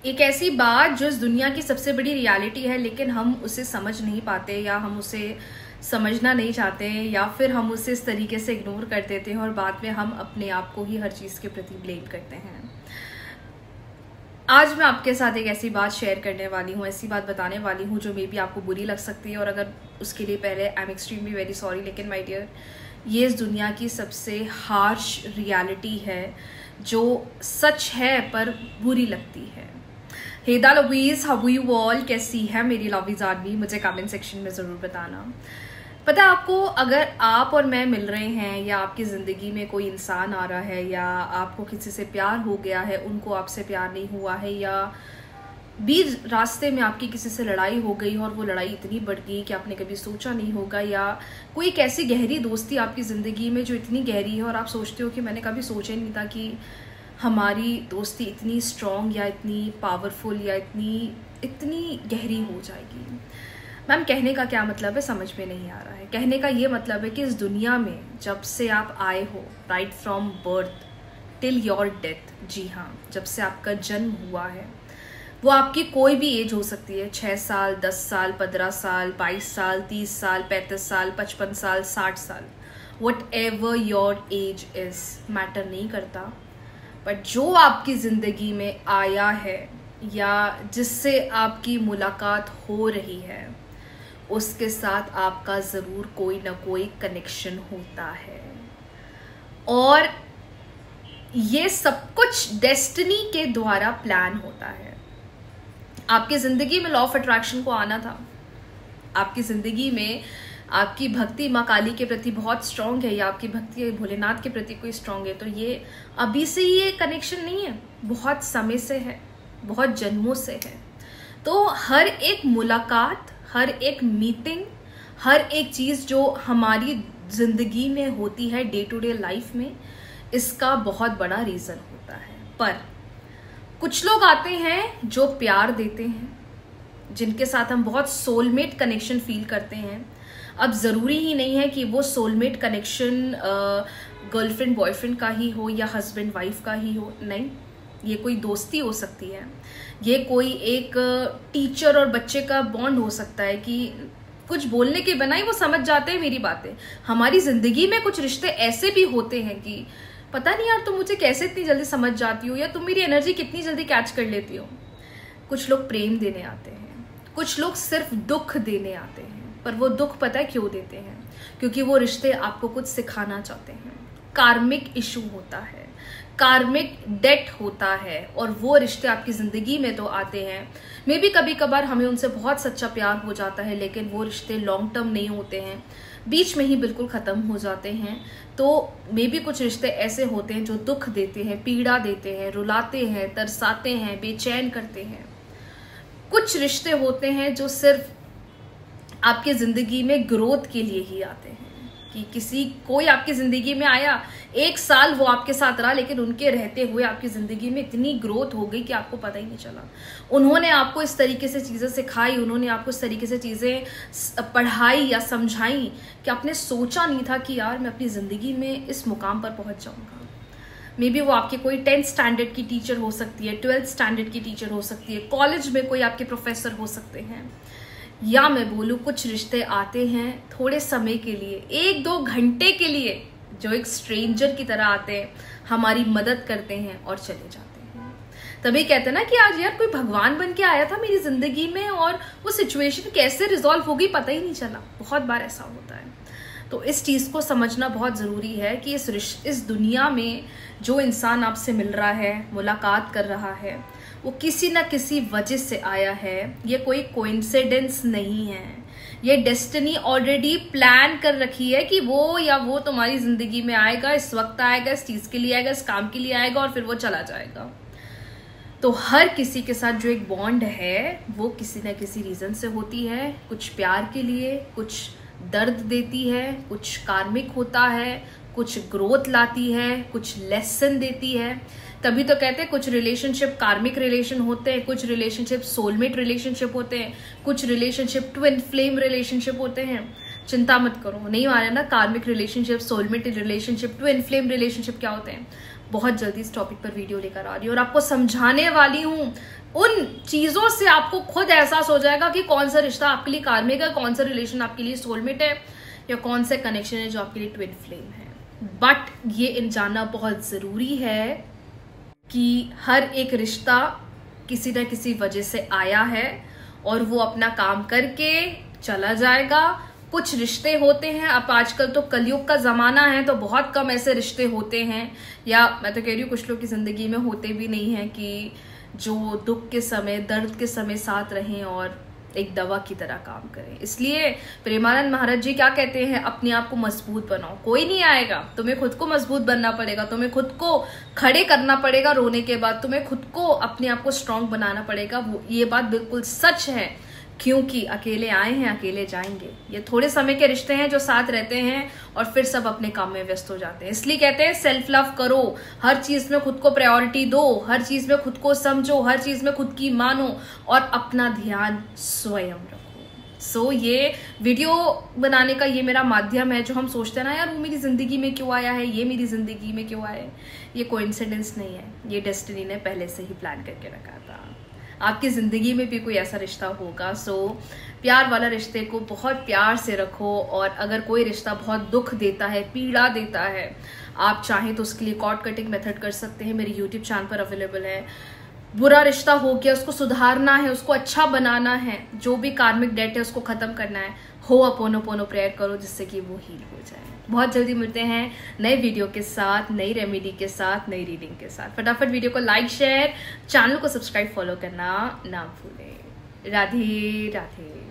एक ऐसी बात जो इस दुनिया की सबसे बड़ी रियलिटी है, लेकिन हम उसे समझ नहीं पाते या हम उसे समझना नहीं चाहते या फिर हम उसे इस तरीके से इग्नोर कर देते हैं और बाद में हम अपने आप को ही हर चीज़ के प्रति ब्लेम करते हैं। आज मैं आपके साथ एक ऐसी बात शेयर करने वाली हूँ, ऐसी बात बताने वाली हूँ जो मे बी आपको बुरी लग सकती है, और अगर उसके लिए पहले I am extremely very sorry, लेकिन माय डियर, ये इस दुनिया की सबसे हार्श रियलिटी है जो सच है पर बुरी लगती है। हेदा लवीज, हाउ यू ऑल, कैसी है मेरी लवीज आदमी, मुझे कमेंट सेक्शन में ज़रूर बताना। पता है आपको, अगर आप और मैं मिल रहे हैं या आपकी ज़िंदगी में कोई इंसान आ रहा है या आपको किसी से प्यार हो गया है, उनको आपसे प्यार नहीं हुआ है, या बीच रास्ते में आपकी किसी से लड़ाई हो गई और वो लड़ाई इतनी बढ़ गई कि आपने कभी सोचा नहीं होगा, या कोई एक ऐसी गहरी दोस्ती आपकी ज़िंदगी में जो इतनी गहरी है और आप सोचते हो कि मैंने कभी सोचा ही नहीं था कि हमारी दोस्ती इतनी स्ट्रॉन्ग या इतनी पावरफुल या इतनी गहरी हो जाएगी। मैम, कहने का क्या मतलब है समझ में नहीं आ रहा है। कहने का ये मतलब है कि इस दुनिया में जब से आप आए हो, right from birth till your death, जी हाँ, जब से आपका जन्म हुआ है, वो आपकी कोई भी एज हो सकती है, 6 साल, 10 साल, 15 साल, 22 साल, 30 साल, 35 साल, 55 साल, 60 साल, what ever your age is, matter नहीं करता। बट जो आपकी ज़िंदगी में आया है या जिससे आपकी मुलाकात हो रही है, उसके साथ आपका ज़रूर कोई ना कोई कनेक्शन होता है, और ये सब कुछ डेस्टिनी के द्वारा प्लान होता है। आपकी ज़िंदगी में लॉ ऑफ अट्रैक्शन को आना था, आपकी ज़िंदगी में आपकी भक्ति माँ काली के प्रति बहुत स्ट्रांग है या आपकी भक्ति भोलेनाथ के प्रति कोई स्ट्रांग है, तो ये अभी से ये कनेक्शन नहीं है, बहुत समय से है, बहुत जन्मों से है। तो हर एक मुलाकात, हर एक मीटिंग, हर एक चीज़ जो हमारी ज़िंदगी में होती है डे टू डे लाइफ में, इसका बहुत बड़ा रीज़न होता है। पर कुछ लोग आते हैं जो प्यार देते हैं, जिनके साथ हम बहुत सोलमेट कनेक्शन फील करते हैं। अब ज़रूरी ही नहीं है कि वो सोलमेट कनेक्शन गर्लफ्रेंड बॉयफ्रेंड का ही हो या हस्बैंड वाइफ का ही हो, नहीं, ये कोई दोस्ती हो सकती है, ये कोई एक टीचर और बच्चे का बॉन्ड हो सकता है कि कुछ बोलने के बिना ही वो समझ जाते हैं मेरी बातें। हमारी ज़िंदगी में कुछ रिश्ते ऐसे भी होते हैं कि पता नहीं यार, तुम मुझे कैसे इतनी जल्दी समझ जाती हो या तुम मेरी एनर्जी कितनी जल्दी कैच कर लेती हो। कुछ लोग प्रेम देने आते हैं, कुछ लोग सिर्फ दुख देने आते हैं, पर वो दुख पता है क्यों देते हैं? क्योंकि वो रिश्ते आपको कुछ सिखाना चाहते हैं। कार्मिक इशू होता है, कार्मिक डेट होता है, और वो रिश्ते आपकी ज़िंदगी में तो आते हैं। मे बी कभी कभार हमें उनसे बहुत सच्चा प्यार हो जाता है, लेकिन वो रिश्ते लॉन्ग टर्म नहीं होते हैं, बीच में ही बिल्कुल ख़त्म हो जाते हैं। तो मे बी कुछ रिश्ते ऐसे होते हैं जो दुख देते हैं, पीड़ा देते हैं, रुलाते हैं, तरसाते हैं, बेचैन करते हैं। कुछ रिश्ते होते हैं जो सिर्फ आपके ज़िंदगी में ग्रोथ के लिए ही आते हैं, कि कोई आपकी ज़िंदगी में आया, 1 साल वो आपके साथ रहा, लेकिन उनके रहते हुए आपकी ज़िंदगी में इतनी ग्रोथ हो गई कि आपको पता ही नहीं चला। उन्होंने आपको इस तरीके से चीज़ें सिखाई, उन्होंने आपको इस तरीके से चीज़ें पढ़ाई या समझाई कि आपने सोचा नहीं था कि यार मैं अपनी ज़िंदगी में इस मुकाम पर पहुँच जाऊँगा। मे बी वो आपके कोई 10th स्टैंडर्ड की टीचर हो सकती है, 12th स्टैंडर्ड की टीचर हो सकती है, कॉलेज में कोई आपके प्रोफेसर हो सकते हैं, या मैं बोलूँ कुछ रिश्ते आते हैं थोड़े समय के लिए, 1-2 घंटे के लिए, जो एक स्ट्रेंजर की तरह आते हैं, हमारी मदद करते हैं और चले जाते हैं। तभी कहते हैं ना कि आज यार कोई भगवान बन के आया था मेरी ज़िंदगी में और वो सिचुएशन कैसे रिजॉल्व होगी पता ही नहीं चला। बहुत बार ऐसा होता है। तो इस चीज़ को समझना बहुत ज़रूरी है कि इस दुनिया में जो इंसान आपसे मिल रहा है, मुलाकात कर रहा है, वो किसी ना किसी वजह से आया है। ये कोई कोइंसिडेंस नहीं है, ये डेस्टिनी ऑलरेडी प्लान कर रखी है कि वो या वो तुम्हारी ज़िंदगी में आएगा, इस वक्त आएगा, इस चीज़ के लिए आएगा, इस काम के लिए आएगा, और फिर वो चला जाएगा। तो हर किसी के साथ जो एक बॉन्ड है वो किसी ना किसी रीज़न से होती है, कुछ प्यार के लिए, कुछ दर्द देती है, कुछ कार्मिक होता है, कुछ ग्रोथ लाती है, कुछ लेसन देती है। तभी तो कहते हैं कुछ रिलेशनशिप कार्मिक रिलेशन होते हैं, कुछ रिलेशनशिप सोलमेट रिलेशनशिप होते हैं, कुछ रिलेशनशिप ट्विन फ्लेम रिलेशनशिप होते हैं। चिंता मत करो, नहीं माने ना कार्मिक relationship, soulmate relationship, twin flame relationship क्या होते हैं। बहुत जल्दी इस टॉपिक पर वीडियो लेकर आ रही हूँ और आपको समझाने वाली हूँ। उन चीजों से आपको खुद एहसास हो जाएगा कि कौन सा रिश्ता आपके लिए कार्मिक है, कौन सा रिलेशन आपके लिए सोलमेट है, या कौन से कनेक्शन है जो आपके लिए ट्विन फ्लेम है। बट ये जानना बहुत जरूरी है कि हर एक रिश्ता किसी न किसी वजह से आया है और वो अपना काम करके चला जाएगा। कुछ रिश्ते होते हैं, अब आजकल तो कलयुग का जमाना है तो बहुत कम ऐसे रिश्ते होते हैं, या मैं तो कह रही हूँ कुछ लोग की जिंदगी में होते भी नहीं है कि जो दुख के समय, दर्द के समय साथ रहें और एक दवा की तरह काम करें। इसलिए प्रेमानंद महाराज जी क्या कहते हैं, अपने आप को मजबूत बनाओ। कोई नहीं आएगा, तुम्हें खुद को मजबूत बनना पड़ेगा, तुम्हें खुद को खड़े करना पड़ेगा रोने के बाद, तुम्हें खुद को अपने आप को स्ट्रांग बनाना पड़ेगा। वो ये बात बिल्कुल सच है, क्योंकि अकेले आए हैं अकेले जाएंगे। ये थोड़े समय के रिश्ते हैं जो साथ रहते हैं और फिर सब अपने काम में व्यस्त हो जाते हैं। इसलिए कहते हैं सेल्फ लव करो, हर चीज में खुद को प्रायोरिटी दो, हर चीज में खुद को समझो, हर चीज में खुद की मानो और अपना ध्यान स्वयं रखो। ये वीडियो बनाने का ये मेरा माध्यम है। जो हम सोचते हैं ना यार वो मेरी जिंदगी में क्यों आया है, ये मेरी जिंदगी में क्यों आया है, ये कोइंसिडेंस नहीं है, ये डेस्टिनी ने पहले से ही प्लान करके रखा था। आपकी जिंदगी में भी कोई ऐसा रिश्ता होगा। प्यार वाला रिश्ते को बहुत प्यार से रखो, और अगर कोई रिश्ता बहुत दुख देता है, पीड़ा देता है, आप चाहें तो उसके लिए कॉर्ड कटिंग मेथड कर सकते हैं, मेरी यूट्यूब चैनल पर अवेलेबल है। बुरा रिश्ता हो गया, उसको सुधारना है, उसको अच्छा बनाना है, जो भी कार्मिक डेट है उसको खत्म करना है, होअपोनोपोनो प्रेयर करो जिससे कि वो हील हो जाए। बहुत जल्दी मिलते हैं नए वीडियो के साथ, नई रेमेडी के साथ, नई रीडिंग के साथ। फटाफट वीडियो को लाइक, शेयर, चैनल को सब्सक्राइब, फॉलो करना ना भूलें। राधे राधे।